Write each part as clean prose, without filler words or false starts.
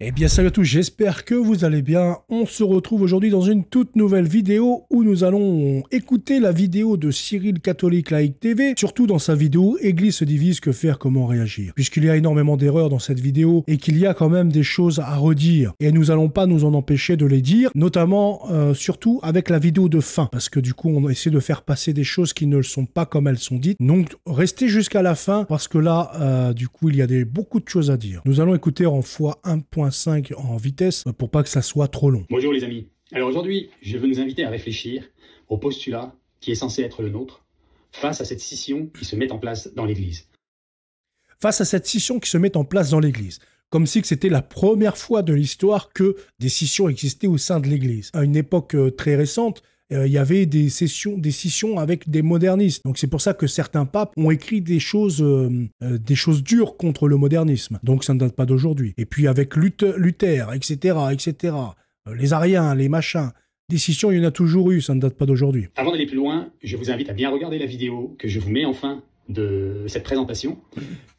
Eh bien salut à tous, j'espère que vous allez bien. On se retrouve aujourd'hui dans une toute nouvelle vidéo où nous allons écouter la vidéo de Cyril Catholique Laïque TV, surtout dans sa vidéo Église se divise, que faire, comment réagir. Puisqu'il y a énormément d'erreurs dans cette vidéo et qu'il y a quand même des choses à redire. Et nous allons pas nous en empêcher de les dire, notamment surtout avec la vidéo de fin. Parce que du coup on essaie de faire passer des choses qui ne le sont pas comme elles sont dites. Donc restez jusqu'à la fin parce que là, du coup il y a beaucoup de choses à dire. Nous allons écouter en x1.5 en vitesse pour pas que ça soit trop long. Bonjour les amis. Alors aujourd'hui, je veux nous inviter à réfléchir au postulat qui est censé être le nôtre face à cette scission qui se met en place dans l'Église. Face à cette scission qui se met en place dans l'Église. Comme si c'était la première fois de l'histoire que des scissions existaient au sein de l'Église. À une époque très récente, il y avait des scissions avec des modernistes. Donc c'est pour ça que certains papes ont écrit des choses dures contre le modernisme. Donc ça ne date pas d'aujourd'hui. Et puis avec Luther, etc., les Ariens, les machins, des scissions, il y en a toujours eu, ça ne date pas d'aujourd'hui. Avant d'aller plus loin, je vous invite à bien regarder la vidéo que je vous mets en fin de cette présentation,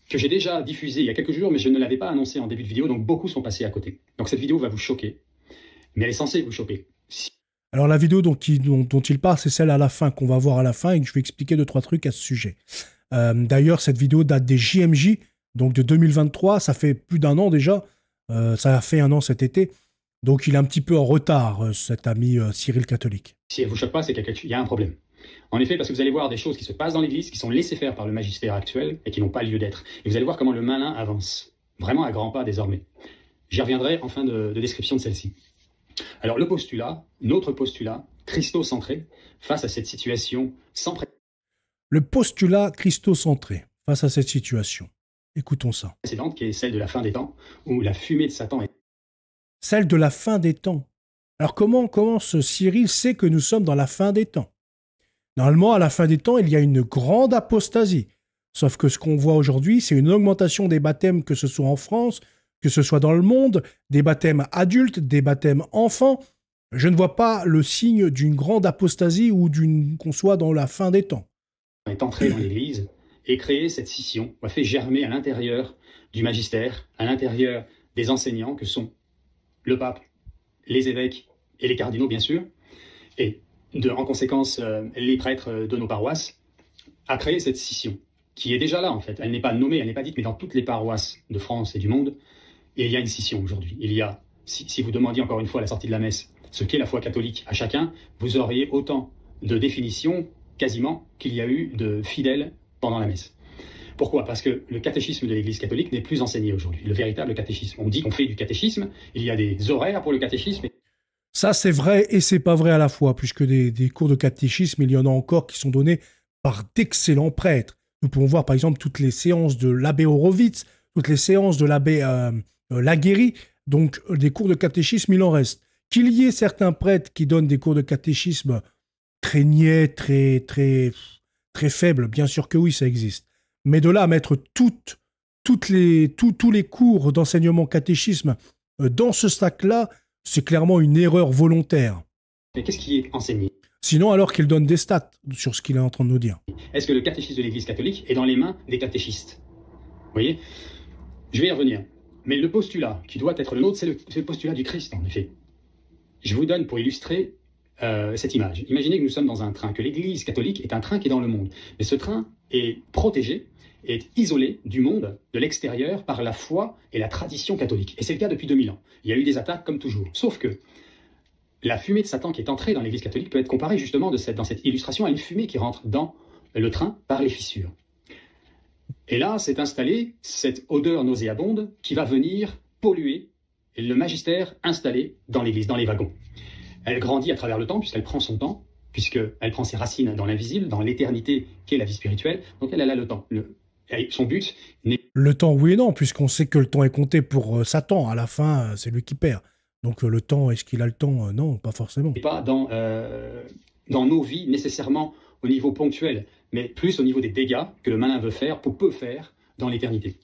que j'ai déjà diffusée il y a quelques jours, mais je ne l'avais pas annoncée en début de vidéo, donc beaucoup sont passés à côté. Donc cette vidéo va vous choquer, mais elle est censée vous choquer. Alors la vidéo dont il parle, c'est celle à la fin, qu'on va voir à la fin, et que je vais expliquer 2-3 trucs à ce sujet. D'ailleurs, cette vidéo date des JMJ, donc de 2023, ça fait plus d'un an déjà, ça a fait un an cet été, donc il est un petit peu en retard, cet ami Cyril Catholique. Si elle ne vous choque pas, c'est qu'il y a un problème. En effet, parce que vous allez voir des choses qui se passent dans l'Église, qui sont laissées faire par le magistère actuel, et qui n'ont pas lieu d'être. Et vous allez voir comment le malin avance, vraiment à grands pas désormais. J'y reviendrai en fin de description de celle-ci. Alors le postulat, notre postulat, christocentré, face à cette situation sans précédent. Le postulat christocentré, face à cette situation. Écoutons ça. Précédente, qui est celle de la fin des temps, où la fumée de Satan est... Celle de la fin des temps. Alors comment ce Cyril sait que nous sommes dans la fin des temps? Normalement, à la fin des temps, il y a une grande apostasie. Sauf que ce qu'on voit aujourd'hui, c'est une augmentation des baptêmes, que ce soit en France, que ce soit dans le monde, des baptêmes adultes, des baptêmes enfants. Je ne vois pas le signe d'une grande apostasie ou qu'on soit dans la fin des temps. Est entré dans l'Église et créé cette scission, a fait germer à l'intérieur du magistère, à l'intérieur des enseignants que sont le pape, les évêques et les cardinaux, bien sûr, et en conséquence les prêtres de nos paroisses, a créé cette scission qui est déjà là en fait. Elle n'est pas nommée, elle n'est pas dite, mais dans toutes les paroisses de France et du monde, il y a une scission aujourd'hui. Il y a, si vous demandiez encore une fois à la sortie de la messe ce qu'est la foi catholique à chacun, vous auriez autant de définitions quasiment qu'il y a eu de fidèles pendant la messe. Pourquoi? Parce que le catéchisme de l'Église catholique n'est plus enseigné aujourd'hui, le véritable catéchisme. On dit qu'on fait du catéchisme, il y a des horaires pour le catéchisme. Ça, c'est vrai et c'est pas vrai à la fois, puisque des cours de catéchisme, il y en a encore qui sont donnés par d'excellents prêtres. Nous pouvons voir par exemple toutes les séances de l'abbé Horowitz, toutes les séances de l'abbé Laguérie, donc des cours de catéchisme, il en reste. Qu'il y ait certains prêtres qui donnent des cours de catéchisme très niais, très faibles, bien sûr que oui, ça existe. Mais de là à mettre tous les cours d'enseignement catéchisme dans ce sac-là, c'est clairement une erreur volontaire. Mais qu'est-ce qui est enseigné? Sinon, alors qu'il donne des stats sur ce qu'il est en train de nous dire. Est-ce que le catéchisme de l'Église catholique est dans les mains des catéchistes? Vous voyez? Je vais y revenir. Mais le postulat qui doit être le nôtre, c'est le postulat du Christ, en effet. Je vous donne pour illustrer cette image. Imaginez que nous sommes dans un train, que l'Église catholique est un train qui est dans le monde. Mais ce train est protégé, est isolé du monde, de l'extérieur, par la foi et la tradition catholique. Et c'est le cas depuis 2000 ans. Il y a eu des attaques comme toujours. Sauf que la fumée de Satan qui est entrée dans l'Église catholique peut être comparée justement dans cette illustration à une fumée qui rentre dans le train par les fissures. Et là, s'est installée cette odeur nauséabonde qui va venir polluer le magistère installé dans l'Église, dans les wagons. Elle grandit à travers le temps, puisqu'elle prend son temps, puisqu'elle prend ses racines dans l'invisible, dans l'éternité qu'est la vie spirituelle. Donc elle a le temps. Son but n'est... Le temps, oui et non, puisqu'on sait que le temps est compté pour Satan. À la fin, c'est lui qui perd. Donc le temps, est-ce qu'il a le temps? Non, pas forcément. Pas dans nos vies nécessairement au niveau ponctuel, mais plus au niveau des dégâts que le malin veut faire, ou peut faire, dans l'éternité.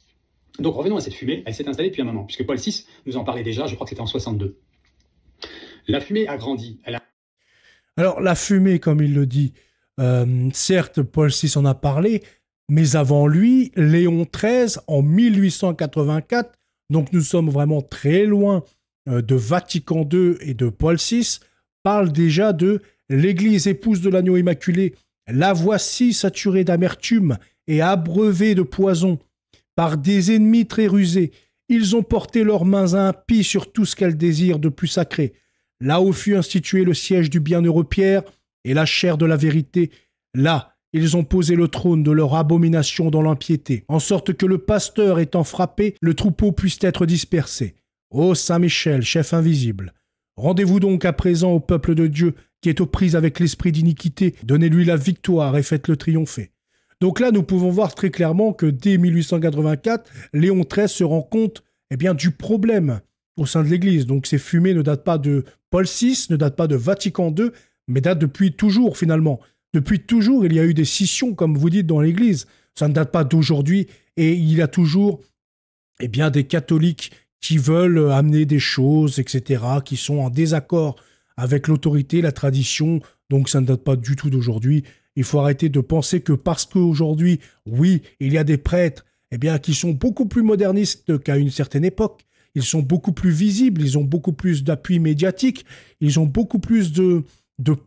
Donc revenons à cette fumée, elle s'est installée depuis un moment, puisque Paul VI nous en parlait déjà, je crois que c'était en 62. La fumée a grandi. Alors la fumée, comme il le dit, certes, Paul VI en a parlé, mais avant lui, Léon XIII, en 1884, donc nous sommes vraiment très loin de Vatican II et de Paul VI, parle déjà de l'Église épouse de l'agneau immaculé, la voici saturée d'amertume et abreuvée de poison. Par des ennemis très rusés, ils ont porté leurs mains impies sur tout ce qu'elle désire de plus sacré. Là où fut institué le siège du bienheureux Pierre et la chaire de la vérité, là, ils ont posé le trône de leur abomination dans l'impiété, en sorte que le pasteur étant frappé, le troupeau puisse être dispersé. Ô Saint-Michel, chef invisible, rendez-vous donc à présent au peuple de Dieu qui est aux prises avec l'esprit d'iniquité, donnez-lui la victoire et faites-le triompher. Donc là, nous pouvons voir très clairement que dès 1884, Léon XIII se rend compte du problème au sein de l'Église. Donc ces fumées ne datent pas de Paul VI, ne datent pas de Vatican II, mais datent depuis toujours finalement. Depuis toujours, il y a eu des scissions, comme vous dites, dans l'Église. Ça ne date pas d'aujourd'hui et il y a toujours des catholiques qui veulent amener des choses, etc., qui sont en désaccord avec l'autorité, la tradition. Donc ça ne date pas du tout d'aujourd'hui. Il faut arrêter de penser que parce qu'aujourd'hui, oui, il y a des prêtres qui sont beaucoup plus modernistes qu'à une certaine époque. Ils sont beaucoup plus visibles, ils ont beaucoup plus d'appui médiatique, ils ont beaucoup plus de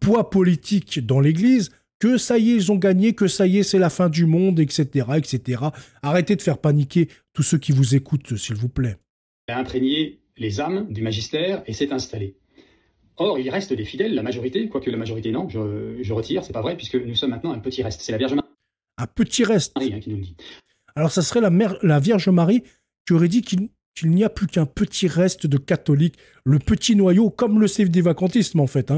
poids politique dans l'Église, que ça y est, ils ont gagné, que ça y est, c'est la fin du monde, etc., etc. Arrêtez de faire paniquer tous ceux qui vous écoutent, s'il vous plaît. Il a imprégné les âmes du magistère et s'est installé. Or, il reste des fidèles, la majorité, quoique la majorité non, je retire, c'est pas vrai, puisque nous sommes maintenant un petit reste. C'est la Vierge Marie. Un petit reste Qui nous le dit. Alors, ça serait la Vierge Marie qui aurait dit qu'il n'y a plus qu'un petit reste de catholiques, le petit noyau, comme le sédévacantisme en fait.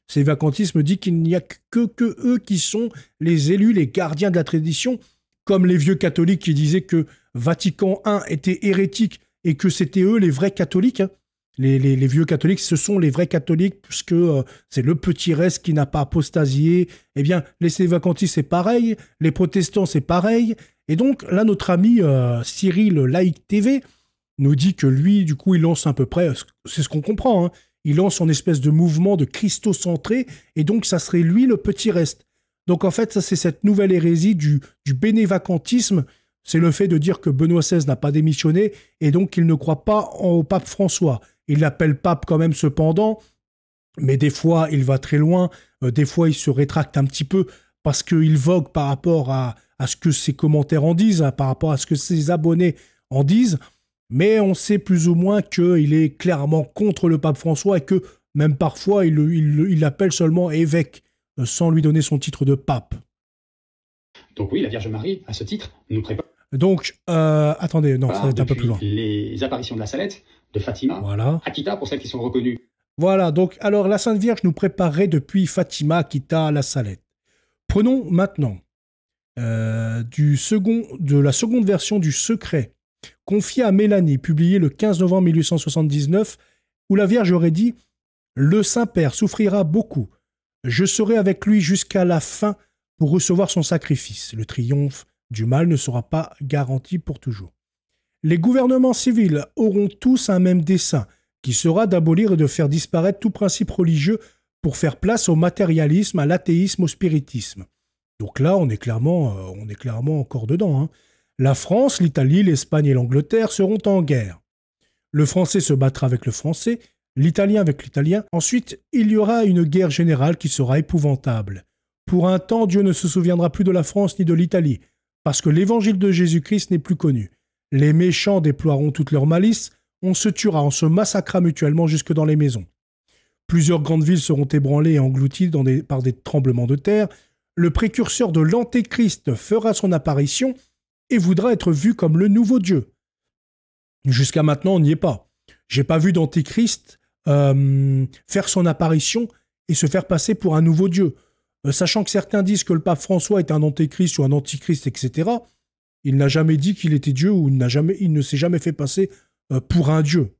Sédévacantisme dit qu'il n'y a que eux qui sont les élus, les gardiens de la tradition, comme les vieux catholiques qui disaient que Vatican I était hérétique et que c'était eux les vrais catholiques. Les vieux catholiques, ce sont les vrais catholiques, puisque c'est le petit reste qui n'a pas apostasié. Eh bien, les sédévacantistes, c'est pareil. Les protestants, c'est pareil. Et donc, là, notre ami Cyril Laïc TV nous dit que lui, du coup, il lance à peu près, c'est ce qu'on comprend, il lance son espèce de mouvement de christocentré, et donc, ça serait lui le petit reste. Donc, en fait, ça, c'est cette nouvelle hérésie du bénévacantisme. C'est le fait de dire que Benoît XVI n'a pas démissionné, et donc qu'il ne croit pas au pape François. Il l'appelle pape quand même cependant, mais des fois il va très loin, des fois il se rétracte un petit peu parce qu'il vogue par rapport à ce que ses commentaires en disent, par rapport à ce que ses abonnés en disent, mais on sait plus ou moins qu'il est clairement contre le pape François et que même parfois il l'appelle seulement évêque, sans lui donner son titre de pape. Donc oui, la Vierge Marie, à ce titre, nous prépare. Donc, attendez, non, ça va être un peu plus loin. Les apparitions de la Salette, de Fatima, voilà. Akita, pour celles qui sont reconnues. Voilà, donc, alors, la Sainte Vierge nous préparait depuis Fatima, Akita, la Salette. Prenons maintenant de la seconde version du Secret, confiée à Mélanie, publiée le 15 novembre 1879, où la Vierge aurait dit « Le Saint-Père souffrira beaucoup. Je serai avec lui jusqu'à la fin pour recevoir son sacrifice. Le triomphe du mal ne sera pas garanti pour toujours. Les gouvernements civils auront tous un même dessein, qui sera d'abolir et de faire disparaître tout principe religieux pour faire place au matérialisme, à l'athéisme, au spiritisme. » Donc là, on est clairement encore dedans. La France, l'Italie, l'Espagne et l'Angleterre seront en guerre. Le français se battra avec le français, l'italien avec l'italien. Ensuite, il y aura une guerre générale qui sera épouvantable. Pour un temps, Dieu ne se souviendra plus de la France ni de l'Italie, parce que l'évangile de Jésus-Christ n'est plus connu. Les méchants déploieront toute leur malice, on se tuera, on se massacrera mutuellement jusque dans les maisons. Plusieurs grandes villes seront ébranlées et englouties par des tremblements de terre. Le précurseur de l'Antéchrist fera son apparition et voudra être vu comme le nouveau Dieu. Jusqu'à maintenant, on n'y est pas. J'ai pas vu d'Antéchrist faire son apparition et se faire passer pour un nouveau Dieu. Sachant que certains disent que le pape François est un antéchrist ou un antichrist, etc., il n'a jamais dit qu'il était Dieu ou il ne s'est jamais fait passer pour un Dieu.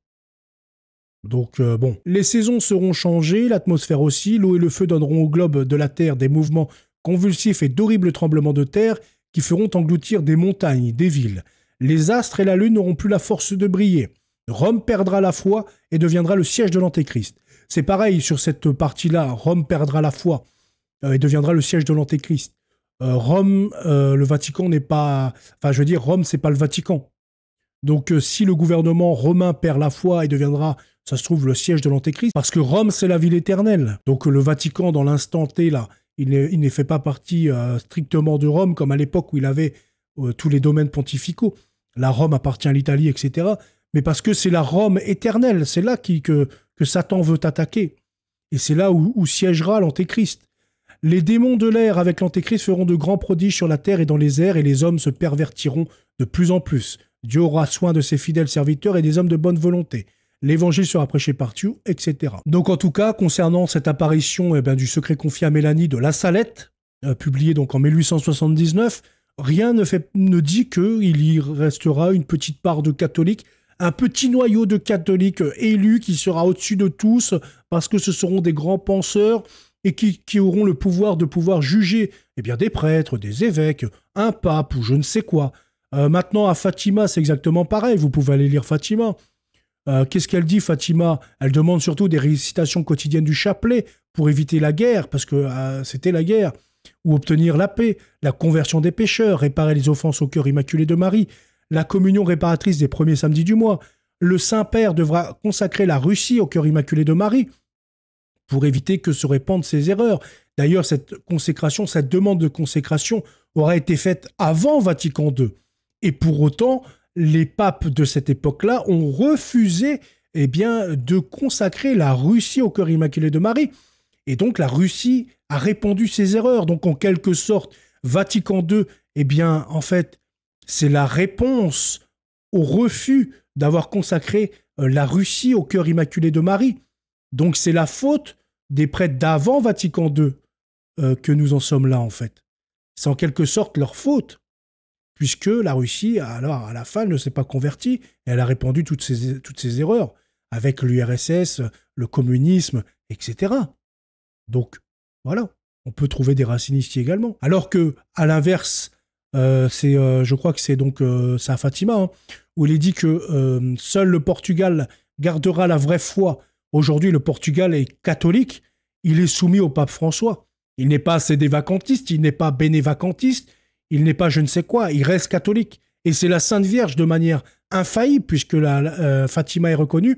Donc, bon. Les saisons seront changées, l'atmosphère aussi, l'eau et le feu donneront au globe de la Terre des mouvements convulsifs et d'horribles tremblements de terre qui feront engloutir des montagnes, des villes. Les astres et la lune n'auront plus la force de briller. Rome perdra la foi et deviendra le siège de l'antéchrist. C'est pareil sur cette partie-là, Rome perdra la foi et deviendra le siège de l'Antéchrist. Rome, le Vatican n'est pas... Enfin, je veux dire, Rome, c'est pas le Vatican. Donc si le gouvernement romain perd la foi et deviendra, ça se trouve, le siège de l'Antéchrist, parce que Rome, c'est la ville éternelle. Donc le Vatican, dans l'instant T, là, il ne fait pas partie strictement de Rome, comme à l'époque où il avait tous les domaines pontificaux. La Rome appartient à l'Italie, etc. Mais parce que c'est la Rome éternelle, c'est là que Satan veut attaquer. Et c'est là où siégera l'Antéchrist. Les démons de l'air avec l'Antéchrist feront de grands prodiges sur la terre et dans les airs, et les hommes se pervertiront de plus en plus. Dieu aura soin de ses fidèles serviteurs et des hommes de bonne volonté. L'évangile sera prêché partout, etc. Donc en tout cas, concernant cette apparition du secret confié à Mélanie de La Salette, publié donc en 1879, rien ne dit qu'il y restera une petite part de catholiques, un petit noyau de catholiques élus qui sera au-dessus de tous, parce que ce seront des grands penseurs et qui auront le pouvoir de pouvoir juger des prêtres, des évêques, un pape ou je ne sais quoi. Maintenant, à Fatima, c'est exactement pareil. Vous pouvez aller lire Fatima. Qu'est-ce qu'elle dit, Fatima? Elle demande surtout des récitations quotidiennes du chapelet pour éviter la guerre, parce que c'était la guerre, ou obtenir la paix, la conversion des pécheurs, réparer les offenses au cœur immaculé de Marie, la communion réparatrice des premiers samedis du mois. Le Saint-Père devra consacrer la Russie au cœur immaculé de Marie pour éviter que se répandent ces erreurs. D'ailleurs, cette demande de consécration aura été faite avant Vatican II. Et pour autant, les papes de cette époque-là ont refusé de consacrer la Russie au cœur immaculé de Marie. Et donc, la Russie a répandu ses erreurs. Donc, en quelque sorte, Vatican II, en fait, c'est la réponse au refus d'avoir consacré la Russie au cœur immaculé de Marie. Donc, c'est la faute des prêtres d'avant Vatican II que nous en sommes là, en fait. C'est en quelque sorte leur faute, puisque la Russie, alors, à la fin, elle ne s'est pas convertie, et elle a répandu toutes ces erreurs, avec l'URSS, le communisme, etc. Donc, voilà, on peut trouver des racines ici également. Alors que, à l'inverse, je crois que c'est donc c'est à Fatima, où il est dit que seul le Portugal gardera la vraie foi. Aujourd'hui, le Portugal est catholique, il est soumis au pape François. Il n'est pas sédévacantiste, il n'est pas bénévacantiste, il n'est pas je ne sais quoi, il reste catholique. Et c'est la Sainte Vierge, de manière infaillible, puisque Fatima est reconnue,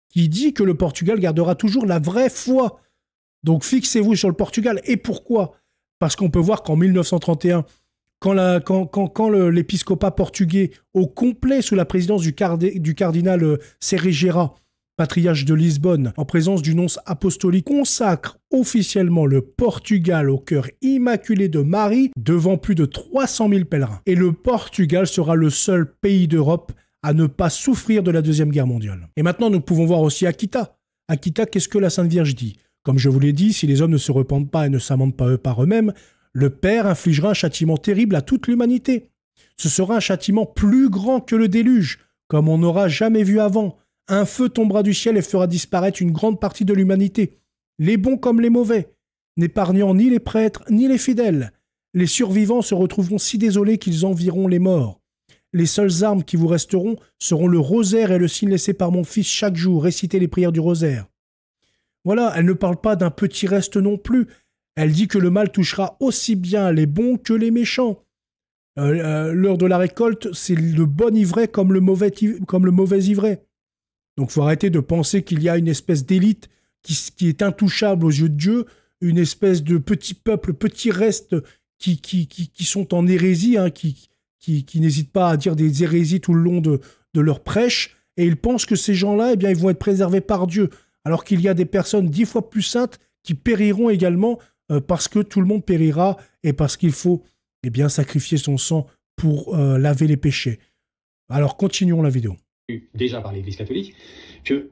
qui dit que le Portugal gardera toujours la vraie foi. Donc fixez-vous sur le Portugal. Et pourquoi? Parce qu'on peut voir qu'en 1931, quand l'épiscopat portugais, au complet sous la présidence du cardinal Cerejeira, patriarche de Lisbonne, en présence du nonce apostolique, consacre officiellement le Portugal au cœur immaculé de Marie devant plus de 300 000 pèlerins. Et le Portugal sera le seul pays d'Europe à ne pas souffrir de la Deuxième Guerre mondiale. Et maintenant, nous pouvons voir aussi Akita. Akita, qu'est-ce que la Sainte Vierge dit? Comme je vous l'ai dit, si les hommes ne se repentent pas et ne s'amendent pas par eux-mêmes, le Père infligera un châtiment terrible à toute l'humanité. Ce sera un châtiment plus grand que le déluge, comme on n'aura jamais vu avant. Un feu tombera du ciel et fera disparaître une grande partie de l'humanité, les bons comme les mauvais, n'épargnant ni les prêtres ni les fidèles. Les survivants se retrouveront si désolés qu'ils envieront les morts. Les seules armes qui vous resteront seront le rosaire et le signe laissé par mon fils chaque jour, réciter les prières du rosaire. Voilà, elle ne parle pas d'un petit reste non plus. Elle dit que le mal touchera aussi bien les bons que les méchants. L'heure de la récolte, c'est le bon ivraie comme le mauvais ivraie. Donc il faut arrêter de penser qu'il y a une espèce d'élite qui est intouchable aux yeux de Dieu, une espèce de petit peuple, petit reste qui sont en hérésie, qui n'hésitent pas à dire des hérésies tout le long de leur prêche, et ils pensent que ces gens-là, ils vont être préservés par Dieu, alors qu'il y a des personnes 10 fois plus saintes qui périront également parce que tout le monde périra et parce qu'il faut sacrifier son sang pour laver les péchés. Alors continuons la vidéo. Déjà par l'Église catholique, que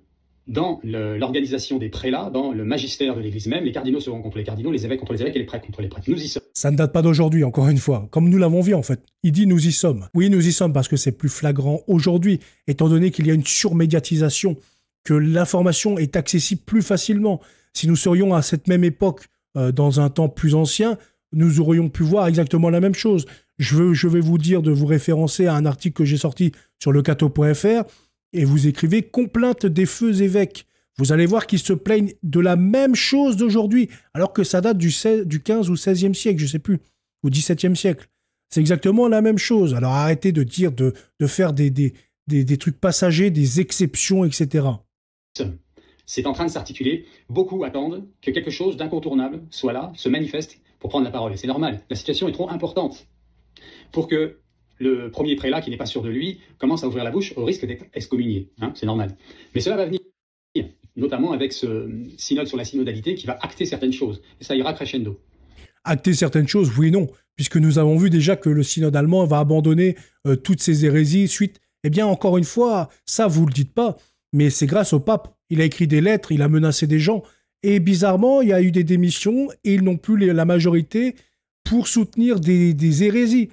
dans l'organisation des prélats, dans le magistère de l'Église même, les cardinaux seront contre les cardinaux, les évêques contre les évêques et les prêtres contre les prêtres. Nous y sommes. Ça ne date pas d'aujourd'hui, encore une fois, comme nous l'avons vu en fait. Il dit nous y sommes. Oui, nous y sommes parce que c'est plus flagrant aujourd'hui, étant donné qu'il y a une surmédiatisation, que l'information est accessible plus facilement. Si nous serions à cette même époque, dans un temps plus ancien, nous aurions pu voir exactement la même chose. Je vais vous dire de vous référencer à un article que j'ai sorti sur lecateau.fr et vous écrivez « Complainte des feux évêques ». Vous allez voir qu'ils se plaignent de la même chose d'aujourd'hui, alors que ça date du 15 ou 16e siècle, je ne sais plus, ou 17e siècle. C'est exactement la même chose. Alors arrêtez de dire, de faire des des trucs passagers, des exceptions, etc. C'est en train de s'articuler. Beaucoup attendent que quelque chose d'incontournable soit là, se manifeste pour prendre la parole. Et c'est normal. La situation est trop importante pour que le premier prélat, qui n'est pas sûr de lui, commence à ouvrir la bouche au risque d'être excommunié. Hein, c'est normal. Mais cela va venir, notamment avec ce synode sur la synodalité qui va acter certaines choses. Et ça ira crescendo. Acter certaines choses, oui et non, puisque nous avons vu déjà que le synode allemand va abandonner toutes ces hérésies suite. Eh bien, encore une fois, ça, vous le dites pas, mais c'est grâce au pape. Il a écrit des lettres, il a menacé des gens. Et bizarrement, il y a eu des démissions et ils n'ont plus la majorité pour soutenir des hérésies.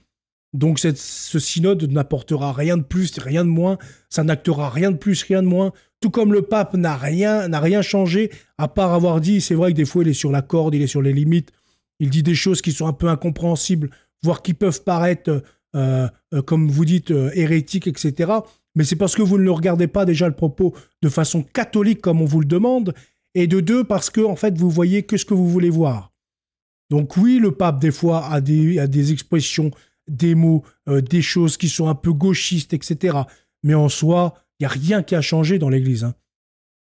Donc ce synode n'apportera rien de plus, rien de moins. Ça n'actera rien de plus, rien de moins. Tout comme le pape n'a rien changé, à part avoir dit, c'est vrai que des fois il est sur la corde, il est sur les limites. Il dit des choses qui sont un peu incompréhensibles, voire qui peuvent paraître, comme vous dites, hérétiques, etc. Mais c'est parce que vous ne le regardez pas déjà le propos de façon catholique comme on vous le demande, et de deux, parce que en fait, vous voyez que ce que vous voulez voir. Donc oui, le pape, des fois, a des expressions, des mots, des choses qui sont un peu gauchistes, etc. Mais en soi, il n'y a rien qui a changé dans l'Église. Hein.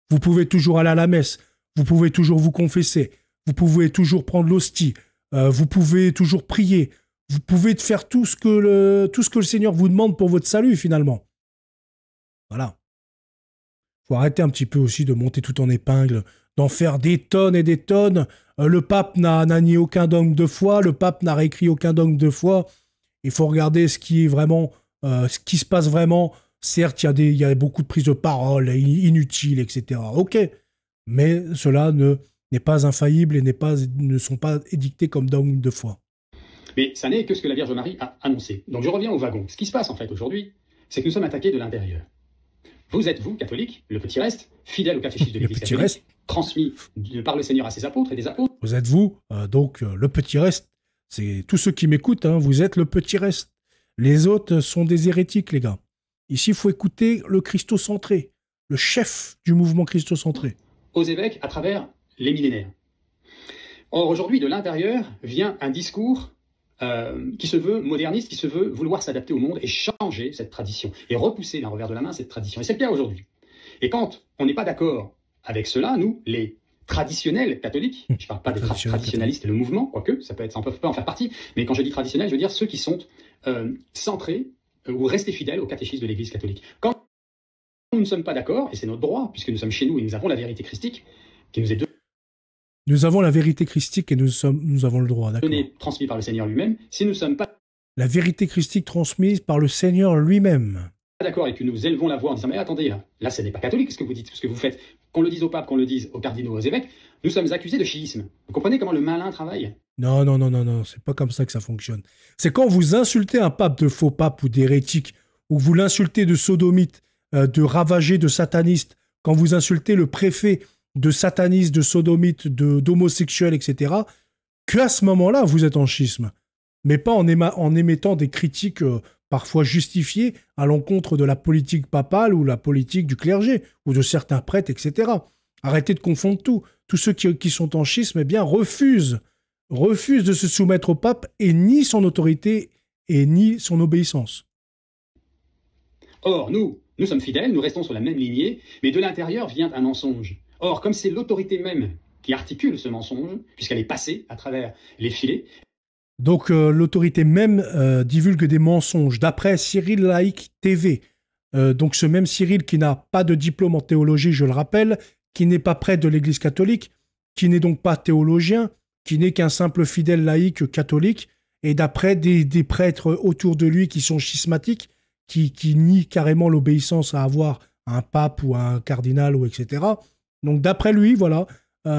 Vous pouvez toujours aller à la messe, vous pouvez toujours vous confesser, vous pouvez toujours prendre l'hostie, vous pouvez toujours prier, vous pouvez faire tout ce que le Seigneur vous demande pour votre salut, finalement. Voilà. Il faut arrêter un petit peu aussi de monter tout en épingle, d'en faire des tonnes et des tonnes. Le pape n'a nié aucun dogme de foi, le pape n'a réécrit aucun dogme de foi. Il faut regarder ce qui est vraiment, ce qui se passe vraiment. Certes, il y a beaucoup de prises de parole inutiles, etc. Ok, mais cela n'est pas infaillible et ne sont pas édictés comme dogme de foi. Mais ça n'est que ce que la Vierge Marie a annoncé. Donc je reviens au wagon. Ce qui se passe en fait aujourd'hui, c'est que nous sommes attaqués de l'intérieur. Vous êtes, vous, catholique, le petit reste, fidèle au catéchisme de l'Église catholique, transmis par le Seigneur à ses apôtres et des apôtres. Vous êtes vous, donc le petit reste, c'est tous ceux qui m'écoutent, hein, vous êtes le petit reste. Les autres sont des hérétiques, les gars. Ici, il faut écouter le christocentré, le chef du mouvement christocentré. Aux évêques à travers les millénaires. Or, aujourd'hui, de l'intérieur vient un discours qui se veut moderniste, qui se veut vouloir s'adapter au monde et changer cette tradition, et repousser d'un revers de la main cette tradition. Et c'est le cas aujourd'hui. Et quand on n'est pas d'accord avec cela, nous, les traditionnels catholiques, je ne parle pas des traditionnalistes et le mouvement, quoique, ça peut en faire partie, mais quand je dis traditionnels, je veux dire ceux qui sont centrés ou restés fidèles au catéchisme de l'Église catholique. Quand nous ne sommes pas d'accord, et c'est notre droit, puisque nous sommes chez nous et nous avons la vérité christique, qui nous est donnée. Nous avons la vérité christique et nous avons le droit, d'accord. Transmis par le Seigneur lui-même. Si nous ne sommes pas la vérité christique transmise par le Seigneur lui-même. D'accord, et que nous élevons la voix en disant mais attendez, là ce n'est pas catholique ce que vous dites, ce que vous faites. Qu'on le dise au pape, qu'on le dise aux cardinaux, aux évêques, nous sommes accusés de chiisme. Vous comprenez comment le malin travaille? Non, c'est pas comme ça que ça fonctionne. C'est quand vous insultez un pape de faux pape ou d'hérétique, ou vous l'insultez de sodomite, de ravagé, de sataniste, quand vous insultez le préfet de sataniste, de sodomite, d'homosexuel, etc., qu'à ce moment-là, vous êtes en schisme. Mais pas en émettant des critiques parfois justifiées à l'encontre de la politique papale ou la politique du clergé, ou de certains prêtres, etc. Arrêtez de confondre tout. Tous ceux qui sont en schisme, eh bien, refusent de se soumettre au pape et ni son autorité et ni son obéissance. Or, nous sommes fidèles, nous restons sur la même lignée, mais de l'intérieur vient un mensonge. Or, comme c'est l'autorité même qui articule ce mensonge, puisqu'elle est passée à travers les filets. Donc l'autorité même divulgue des mensonges, d'après Cyril Laïc TV. Donc ce même Cyril qui n'a pas de diplôme en théologie, je le rappelle, qui n'est pas prêtre de l'Église catholique, qui n'est donc pas théologien, qui n'est qu'un simple fidèle laïque catholique, et d'après des prêtres autour de lui qui sont schismatiques, qui nient carrément l'obéissance à avoir un pape ou un cardinal, ou etc. Donc d'après lui, voilà,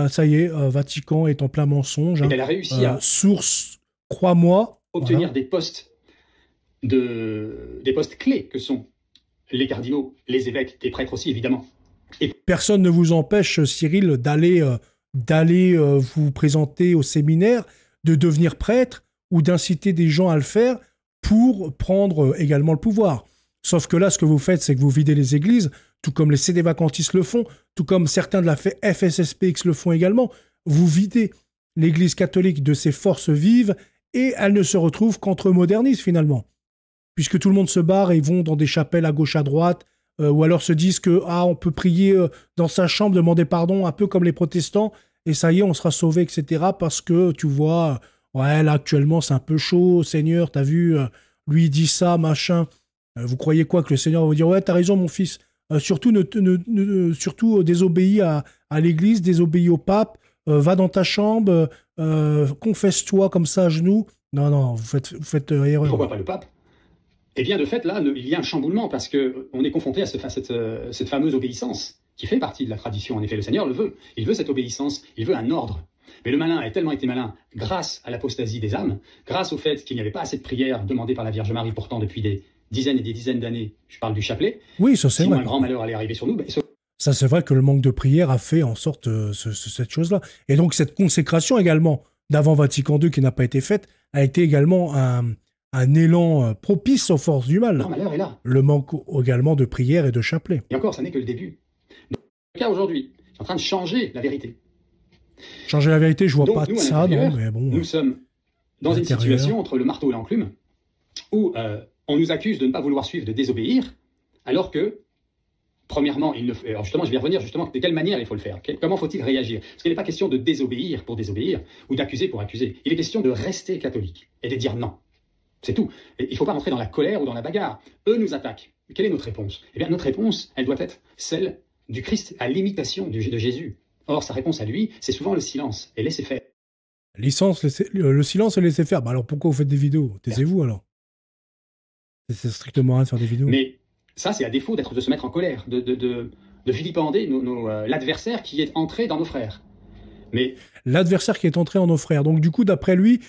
ça y est, Vatican est en plein mensonge. Et elle a réussi à source, crois-moi, obtenir des postes clés que sont les cardinaux, les évêques, les prêtres aussi évidemment. Et personne ne vous empêche, Cyril, d'aller vous présenter au séminaire, de devenir prêtre ou d'inciter des gens à le faire pour prendre également le pouvoir. Sauf que là, ce que vous faites, c'est que vous videz les églises, tout comme les CD-vacantistes le font, tout comme certains de la FSSPX le font également. Vous videz l'Église catholique de ses forces vives et elle ne se retrouve qu'entre modernistes finalement. puisque tout le monde se barre et ils vont dans des chapelles à gauche, à droite, ou alors se disent que on peut prier dans sa chambre, demander pardon, un peu comme les protestants, et ça y est, on sera sauvé, etc. Parce que tu vois, ouais, là actuellement c'est un peu chaud, Seigneur, t'as vu, lui il dit ça, machin. Vous croyez quoi que le Seigneur va vous dire, ouais, t'as raison, mon fils. Surtout, surtout désobéis à l'Église, désobéis au pape, va dans ta chambre, confesse-toi comme ça à genoux. Non, non, vous faites erreur. Pourquoi pas le pape? Eh bien, de fait, là, il y a un chamboulement parce qu'on est confronté à cette fameuse obéissance qui fait partie de la tradition. En effet, le Seigneur le veut. Il veut cette obéissance, il veut un ordre. Mais le malin a tellement été malin grâce à l'apostasie des âmes, grâce au fait qu'il n'y avait pas assez de prières demandées par la Vierge Marie pourtant depuis des dizaines et des dizaines d'années. Je parle du chapelet. Oui, ça c'est vrai. Un grand malheur allait arriver sur nous. Ça c'est vrai que le manque de prière a fait en sorte cette chose-là. Et donc cette consécration également d'avant Vatican II qui n'a pas été faite a été également un élan propice aux forces du mal. Le grand malheur est là. Le manque également de prière et de chapelet. Et encore, ça n'est que le début. Donc, le cas aujourd'hui, c'est en train de changer la vérité. Changer la vérité, je vois pas nous, ça, non, mais bon. Nous sommes dans une situation entre le marteau et l'enclume où on nous accuse de ne pas vouloir suivre, de désobéir, alors que, premièrement, alors justement, je vais revenir justement de quelle manière il faut le faire. Comment faut-il réagir? Parce qu'il n'est pas question de désobéir pour désobéir ou d'accuser pour accuser. Il est question de rester catholique et de dire non. C'est tout. Et il ne faut pas rentrer dans la colère ou dans la bagarre. Eux nous attaquent. Quelle est notre réponse? Eh bien, notre réponse, elle doit être celle du Christ à l'imitation de Jésus. Or, sa réponse à lui, c'est souvent le silence et laisser faire. Le silence et laisser faire. Bah alors pourquoi vous faites des vidéos? Taisez-vous alors. C'est strictement rien de faire des vidéos. Mais ça, c'est à défaut de se mettre en colère, de vilipender l'adversaire qui est entré dans nos frères. Mais l'adversaire qui est entré en nos frères. Donc du coup, d'après lui,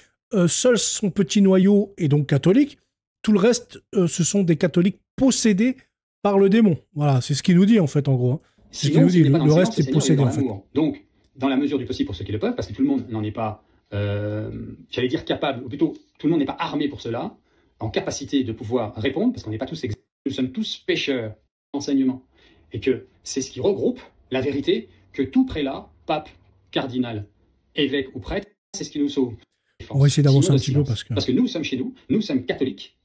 seul son petit noyau est donc catholique. Tout le reste, ce sont des catholiques possédés par le démon. Voilà, c'est ce qu'il nous dit en fait, en gros. C'est ce qu'il nous dit. Le reste est possédé en fait. Donc, dans la mesure du possible pour ceux qui le peuvent, parce que tout le monde n'en est pas, j'allais dire capable, ou plutôt tout le monde n'est pas armé pour cela, en capacité de pouvoir répondre, parce qu'on n'est pas tous exacts. Nous sommes tous pécheurs d'enseignement. Et que c'est ce qui regroupe la vérité que tout prélat, pape, cardinal, évêque ou prêtre, c'est ce qui nous sauve. On va essayer d'avancer un petit peu parce que nous sommes chez nous, nous sommes catholiques,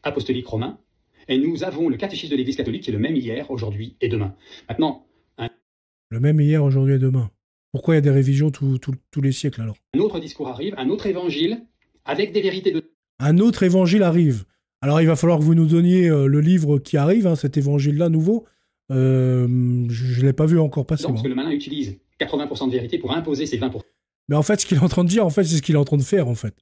apostoliques romains, et nous avons le catéchisme de l'Église catholique qui est le même hier, aujourd'hui et demain. Maintenant, le même hier, aujourd'hui et demain. Pourquoi il y a des révisions tous les siècles alors? Un autre discours arrive, un autre évangile, avec des vérités de... Un autre évangile arrive. Alors il va falloir que vous nous donniez le livre qui arrive, cet évangile-là nouveau. Je ne l'ai pas vu encore passer. Parce que le malin utilise 80% de vérité pour imposer ses 20%. Mais en fait, ce qu'il est en train de dire, c'est ce qu'il est en train de faire, en fait.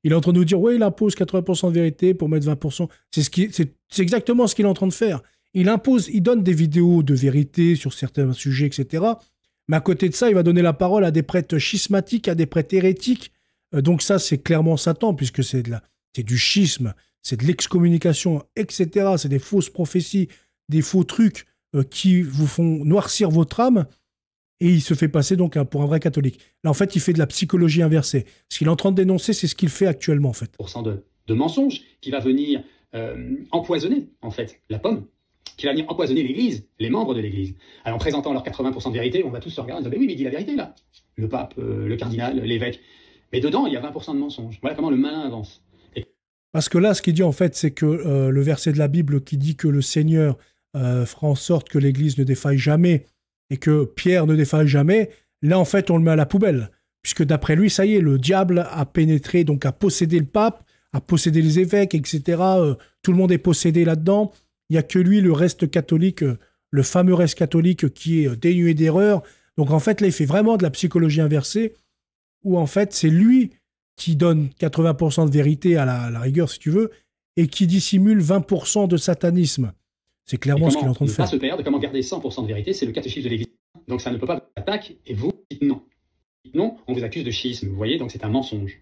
Il est en train de nous dire, oui, il impose 80% de vérité pour mettre 20%. C'est exactement ce qu'il est en train de faire. Il impose, il donne des vidéos de vérité sur certains sujets, etc. Mais à côté de ça, il va donner la parole à des prêtres schismatiques, à des prêtres hérétiques. Donc ça, c'est clairement Satan, puisque c'est du schisme, c'est de l'excommunication, etc. C'est des fausses prophéties, des faux trucs qui vous font noircir votre âme. Et il se fait passer donc pour un vrai catholique. Là, en fait, il fait de la psychologie inversée. Ce qu'il est en train de dénoncer, c'est ce qu'il fait actuellement, en fait. De mensonges qui va venir empoisonner, en fait, la pomme, qui va venir empoisonner l'Église, les membres de l'Église. Alors, en présentant leurs 80% de vérité, on va tous se regarder et dire, mais oui, mais il dit la vérité, là. Le pape, le cardinal, l'évêque. Mais dedans, il y a 20% de mensonges. Voilà comment le malin avance. Parce que là, ce qu'il dit, en fait, c'est que le verset de la Bible qui dit que le Seigneur fera en sorte que l'Église ne défaille jamais et que Pierre ne défaille jamais, là, en fait, on le met à la poubelle. Puisque d'après lui, ça y est, le diable a pénétré, donc a possédé le pape, a possédé les évêques, etc. Tout le monde est possédé là-dedans. Il n'y a que lui, le reste catholique, le fameux reste catholique qui est dénué d'erreur. Donc, en fait, là, il fait vraiment de la psychologie inversée, où, en fait, c'est lui qui donne 80% de vérité à la rigueur, si tu veux, et qui dissimule 20% de satanisme. C'est clairement ce qu'il est en train de faire. Ne pas se perdre, comment garder 100% de vérité, c'est le catéchisme de l'Église. Donc ça ne peut pas vous attaquer, et vous dites non. Non, on vous accuse de schisme, vous voyez, donc c'est un mensonge.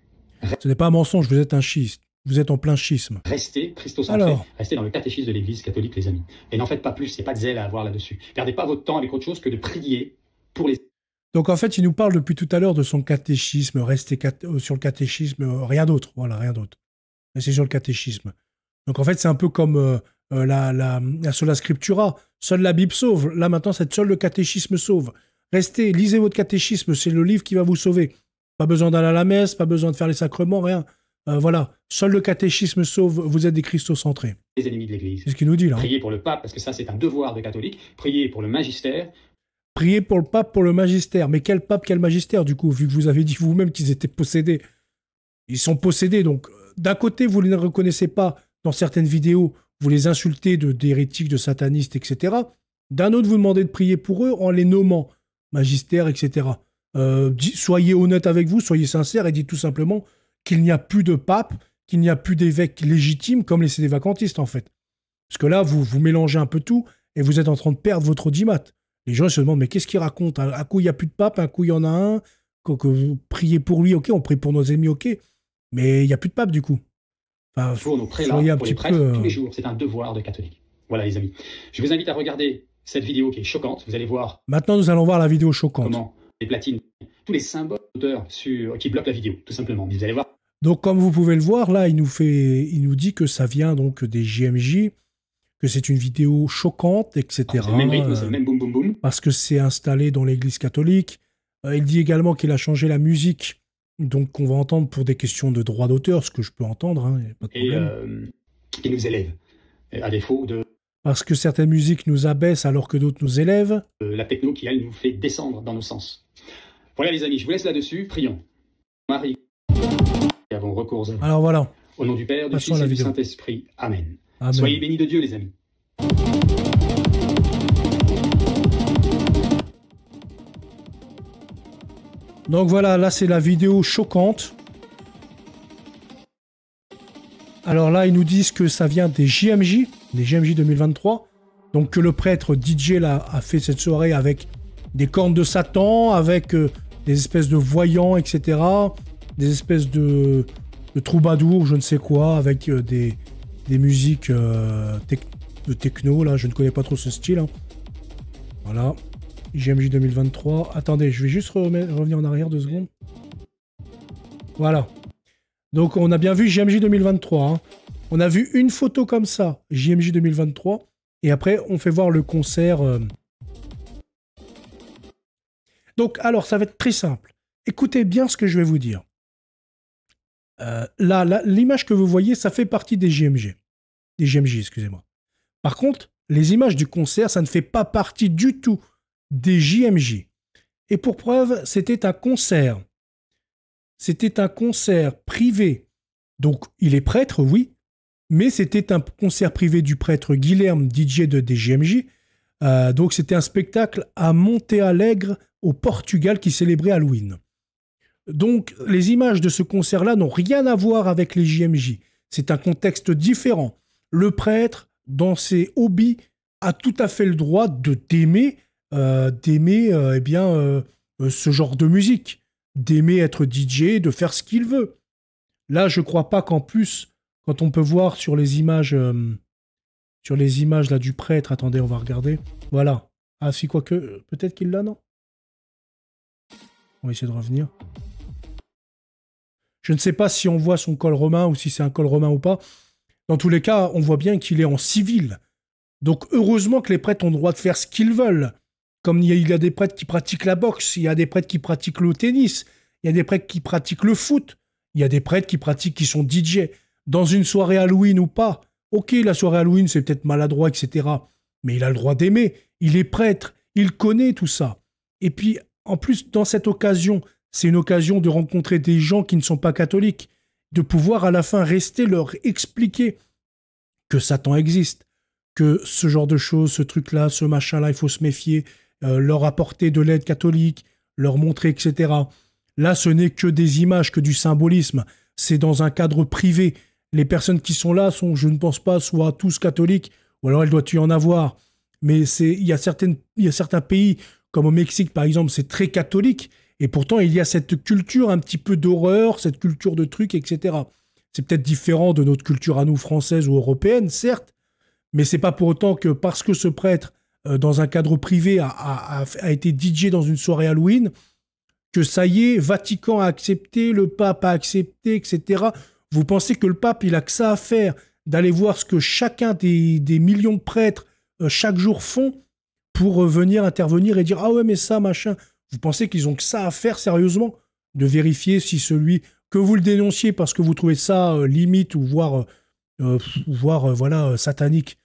Ce n'est pas un mensonge, vous êtes un schisme. Vous êtes en plein schisme. Restez christocentré, restez dans le catéchisme de l'Église catholique, les amis. Et n'en faites pas plus, il n'y a pas de zèle à avoir là-dessus. Perdez pas votre temps avec autre chose que de prier pour les... Donc en fait, il nous parle depuis tout à l'heure de son catéchisme, rester sur le catéchisme, rien d'autre, voilà, rien d'autre. Mais c'est sur le catéchisme. Donc en fait, c'est un peu comme la sola scriptura, seule la Bible sauve. Là maintenant, c'est seul le catéchisme sauve. Restez, lisez votre catéchisme, c'est le livre qui va vous sauver. Pas besoin d'aller à la messe, pas besoin de faire les sacrements, rien. voilà, seul le catéchisme sauve, vous êtes des christocentrés. Les ennemis de l'Église. C'est ce qu'il nous dit là. Priez pour le pape, parce que ça c'est un devoir de catholique. Priez pour le magistère. Priez pour le pape, pour le magistère. Mais quel pape, quel magistère, du coup, vu que vous avez dit vous-même qu'ils étaient possédés. Ils sont possédés, donc d'un côté, vous ne les reconnaissez pas dans certaines vidéos, vous les insultez d'hérétiques, de satanistes, etc. D'un autre, vous demandez de prier pour eux en les nommant magistère, etc. Soyez honnête avec vous, soyez sincère et dites tout simplement qu'il n'y a plus de pape, qu'il n'y a plus d'évêques légitimes comme les sédévacantistes, en fait. Parce que là, vous mélangez un peu tout et vous êtes en train de perdre votre audimat. Les gens se demandent, mais qu'est-ce qu'il raconte? Un coup, il n'y a plus de pape, un coup, il y en a un. Que vous priez pour lui, ok, on prie pour nos ennemis, ok. Mais il n'y a plus de pape, du coup. Enfin, pour nos prélats, pour les prêtres, tous les jours. C'est un devoir de catholique. Voilà, les amis. Je vous invite à regarder cette vidéo qui est choquante. Vous allez voir. Maintenant, nous allons voir la vidéo choquante. Comment les platines, tous les symboles d'auteur qui bloquent la vidéo, tout simplement. Vous allez voir. Donc, comme vous pouvez le voir, là, il nous dit que ça vient donc des JMJ, que c'est une vidéo choquante, etc. C'est le même rythme, c'est le même boum boum boum. Parce que c'est installé dans l'église catholique. Il dit également qu'il a changé la musique, donc qu'on va entendre pour des questions de droit d'auteur, ce que je peux entendre, hein, pas de problème. Et qui nous élève, à défaut de... Parce que certaines musiques nous abaissent alors que d'autres nous élèvent. La techno qui, elle, nous fait descendre dans nos sens. Voilà les amis, je vous laisse là-dessus, prions. Marie, qui avons recours à vous. Alors voilà. Au nom du Père, du Fils et du Saint-Esprit. Amen. Amen. Soyez bénis de Dieu les amis. Donc voilà, là c'est la vidéo choquante. Alors là, ils nous disent que ça vient des JMJ 2023. Donc que le prêtre DJ là, a fait cette soirée avec des cornes de Satan, avec des espèces de voyants, etc. Des espèces de troubadours, je ne sais quoi, avec des musiques de techno, là, je ne connais pas trop ce style. Hein. Voilà. JMJ 2023. Attendez, je vais juste revenir en arrière 2 secondes. Voilà. Donc, on a bien vu JMJ 2023. Hein. On a vu une photo comme ça, JMJ 2023. Et après, on fait voir le concert. Donc, alors, ça va être très simple. Écoutez bien ce que je vais vous dire. Là, l'image que vous voyez, ça fait partie des JMJ. Des JMJ, excusez-moi. Par contre, les images du concert, ça ne fait pas partie du tout des JMJ. Et pour preuve, c'était un concert. C'était un concert privé. Donc, il est prêtre, oui, mais c'était un concert privé du prêtre Guilherme, DJ des JMJ. Donc, c'était un spectacle à Montealegre, au Portugal, qui célébrait Halloween. Donc, les images de ce concert-là n'ont rien à voir avec les JMJ. C'est un contexte différent. Le prêtre, dans ses hobbies, a tout à fait le droit d'aimer ce genre de musique, d'aimer être DJ, de faire ce qu'il veut. Là, je crois pas qu'en plus, quand on peut voir sur les images là du prêtre, attendez, on va regarder. Voilà. Ah si, quoique, peut-être qu'il l'a, non? On va essayer de revenir. Je ne sais pas si on voit son col romain ou si c'est un col romain ou pas. Dans tous les cas, on voit bien qu'il est en civil. Donc heureusement que les prêtres ont le droit de faire ce qu'ils veulent. Comme il y a des prêtres qui pratiquent la boxe, il y a des prêtres qui pratiquent le tennis, il y a des prêtres qui pratiquent le foot, il y a des prêtres qui sont DJ. Dans une soirée Halloween ou pas, ok, la soirée Halloween c'est peut-être maladroit, etc. Mais il a le droit d'aimer, il est prêtre, il connaît tout ça. Et puis, en plus, dans cette occasion, c'est une occasion de rencontrer des gens qui ne sont pas catholiques, de pouvoir à la fin rester leur expliquer que Satan existe, que ce genre de choses, ce truc-là, ce machin-là, il faut se méfier, leur apporter de l'aide catholique, leur montrer, etc. Là, ce n'est que des images, que du symbolisme. C'est dans un cadre privé. Les personnes qui sont là sont, je ne pense pas, soit tous catholiques, ou alors il doit y en avoir. Mais il y a certains pays, comme au Mexique par exemple, c'est très catholique, et pourtant il y a cette culture un petit peu d'horreur, cette culture de trucs, etc. C'est peut-être différent de notre culture à nous, française ou européenne, certes, mais c'est pas pour autant que parce que ce prêtre, dans un cadre privé, a été DJ dans une soirée Halloween, que ça y est, Vatican a accepté, le pape a accepté, etc. Vous pensez que le pape, il a que ça à faire, d'aller voir ce que chacun des millions de prêtres chaque jour font pour venir intervenir et dire « Ah ouais, mais ça, machin ». Vous pensez qu'ils ont que ça à faire, sérieusement, de vérifier si celui Que vous le dénonciez parce que vous trouvez ça limite ou voire voilà, satanique,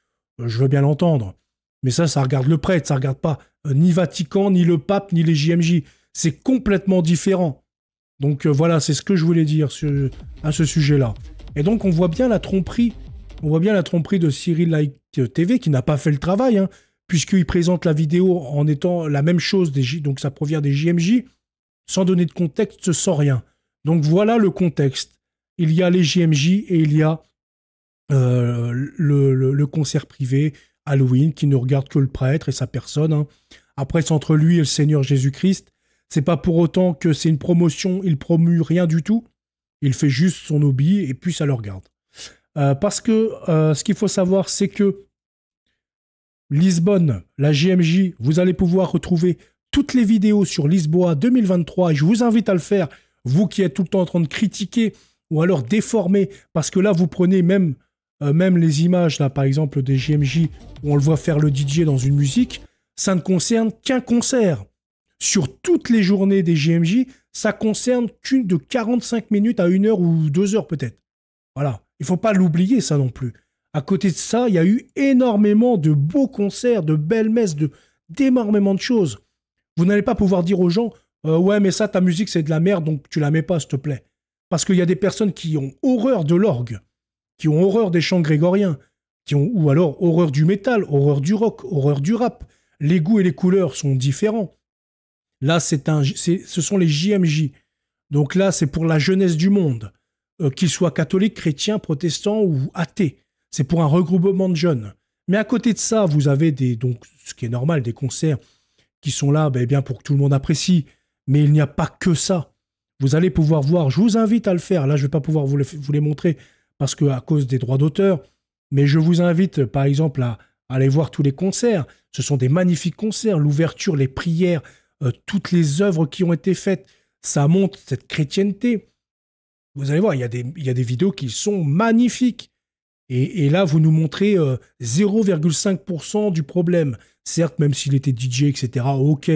je veux bien l'entendre. Mais ça regarde le prêtre, ça regarde pas ni Vatican, ni le pape, ni les JMJ. C'est complètement différent. Donc voilà, c'est ce que je voulais dire à ce sujet-là. Et donc on voit bien la tromperie. On voit bien la tromperie de Cyril Like TV qui n'a pas fait le travail, hein, puisqu'il présente la vidéo en étant la même chose, donc ça provient des JMJ, sans donner de contexte, sans rien. Donc voilà le contexte. Il y a les JMJ et il y a le concert privé Halloween qui ne regarde que le prêtre et sa personne. Hein. Après, c'est entre lui et le Seigneur Jésus-Christ. C'est pas pour autant que c'est une promotion, il promue rien du tout. Il fait juste son hobby et puis ça le regarde. Parce que ce qu'il faut savoir, c'est que Lisbonne, la JMJ, vous allez pouvoir retrouver toutes les vidéos sur Lisboa 2023 et je vous invite à le faire, vous qui êtes tout le temps en train de critiquer ou alors déformer, parce que là, vous prenez même les images, là, par exemple, des JMJ, où on le voit faire le DJ dans une musique, ça ne concerne qu'un concert. Sur toutes les journées des JMJ, ça concerne qu'une de 45 minutes à 1 heure ou 2 heures peut-être. Voilà. Il ne faut pas l'oublier, ça non plus. À côté de ça, il y a eu énormément de beaux concerts, de belles messes, d'énormément de choses. Vous n'allez pas pouvoir dire aux gens ouais, mais ça, ta musique, c'est de la merde, donc tu la mets pas, s'il te plaît. Parce qu'il y a des personnes qui ont horreur de l'orgue, qui ont horreur des chants grégoriens, ou alors horreur du métal, horreur du rock, horreur du rap. Les goûts et les couleurs sont différents. Là, ce sont les JMJ. Donc là, c'est pour la jeunesse du monde. Qu'ils soient catholiques, chrétiens, protestants ou athées. C'est pour un regroupement de jeunes. Mais à côté de ça, vous avez donc, ce qui est normal, des concerts qui sont là bien pour que tout le monde apprécie. Mais il n'y a pas que ça. Vous allez pouvoir voir, je vous invite à le faire. Là, je ne vais pas pouvoir vous les montrer parce que à cause des droits d'auteur. Mais je vous invite, par exemple, à aller voir tous les concerts. Ce sont des magnifiques concerts. L'ouverture, les prières, toutes les œuvres qui ont été faites. Ça montre cette chrétienté. Vous allez voir, il y a des vidéos qui sont magnifiques. Et là, vous nous montrez 0,5% du problème. Certes, même s'il était DJ, etc., ok,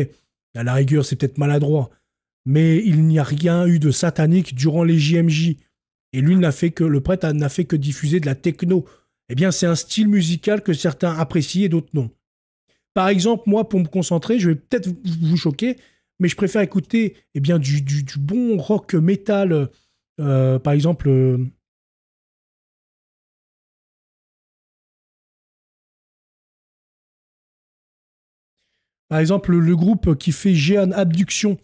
à la rigueur, c'est peut-être maladroit. Mais il n'y a rien eu de satanique durant les JMJ. Et lui, le prêtre n'a fait que diffuser de la techno. Eh bien, c'est un style musical que certains apprécient et d'autres non. Par exemple, moi, pour me concentrer, je vais peut-être vous choquer, mais je préfère écouter du bon rock métal. Par exemple, le groupe qui fait Jeanne Abduction,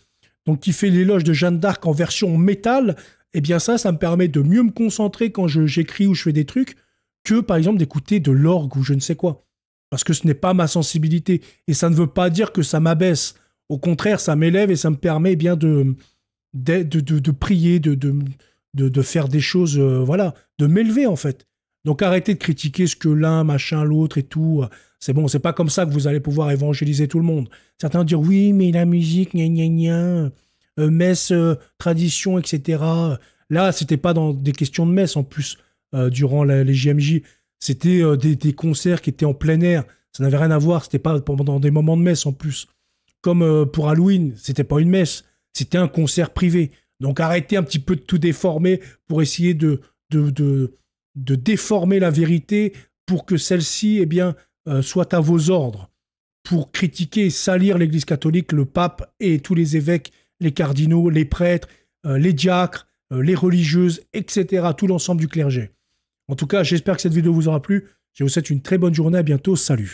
donc qui fait l'éloge de Jeanne d'Arc en version métal, eh bien ça me permet de mieux me concentrer quand j'écris ou je fais des trucs que, par exemple, d'écouter de l'orgue ou je ne sais quoi. Parce que ce n'est pas ma sensibilité. Et ça ne veut pas dire que ça m'abaisse. Au contraire, ça m'élève et ça me permet bien de prier, de faire des choses, de m'élever en fait. Donc arrêtez de critiquer ce que l'un, machin, l'autre et tout. C'est bon, c'est pas comme ça que vous allez pouvoir évangéliser tout le monde. Certains vont dire oui, mais la musique, gna gna gna, messe, tradition, etc. Là, c'était pas dans des questions de messe en plus, durant les JMJ. C'était des concerts qui étaient en plein air. Ça n'avait rien à voir, c'était pas pendant des moments de messe en plus. Comme pour Halloween, c'était pas une messe, c'était un concert privé. Donc arrêtez un petit peu de tout déformer pour essayer de déformer la vérité pour que celle-ci soit à vos ordres. Pour critiquer et salir l'Église catholique, le pape et tous les évêques, les cardinaux, les prêtres, les diacres, les religieuses, etc. Tout l'ensemble du clergé. En tout cas, j'espère que cette vidéo vous aura plu. Je vous souhaite une très bonne journée. À bientôt. Salut.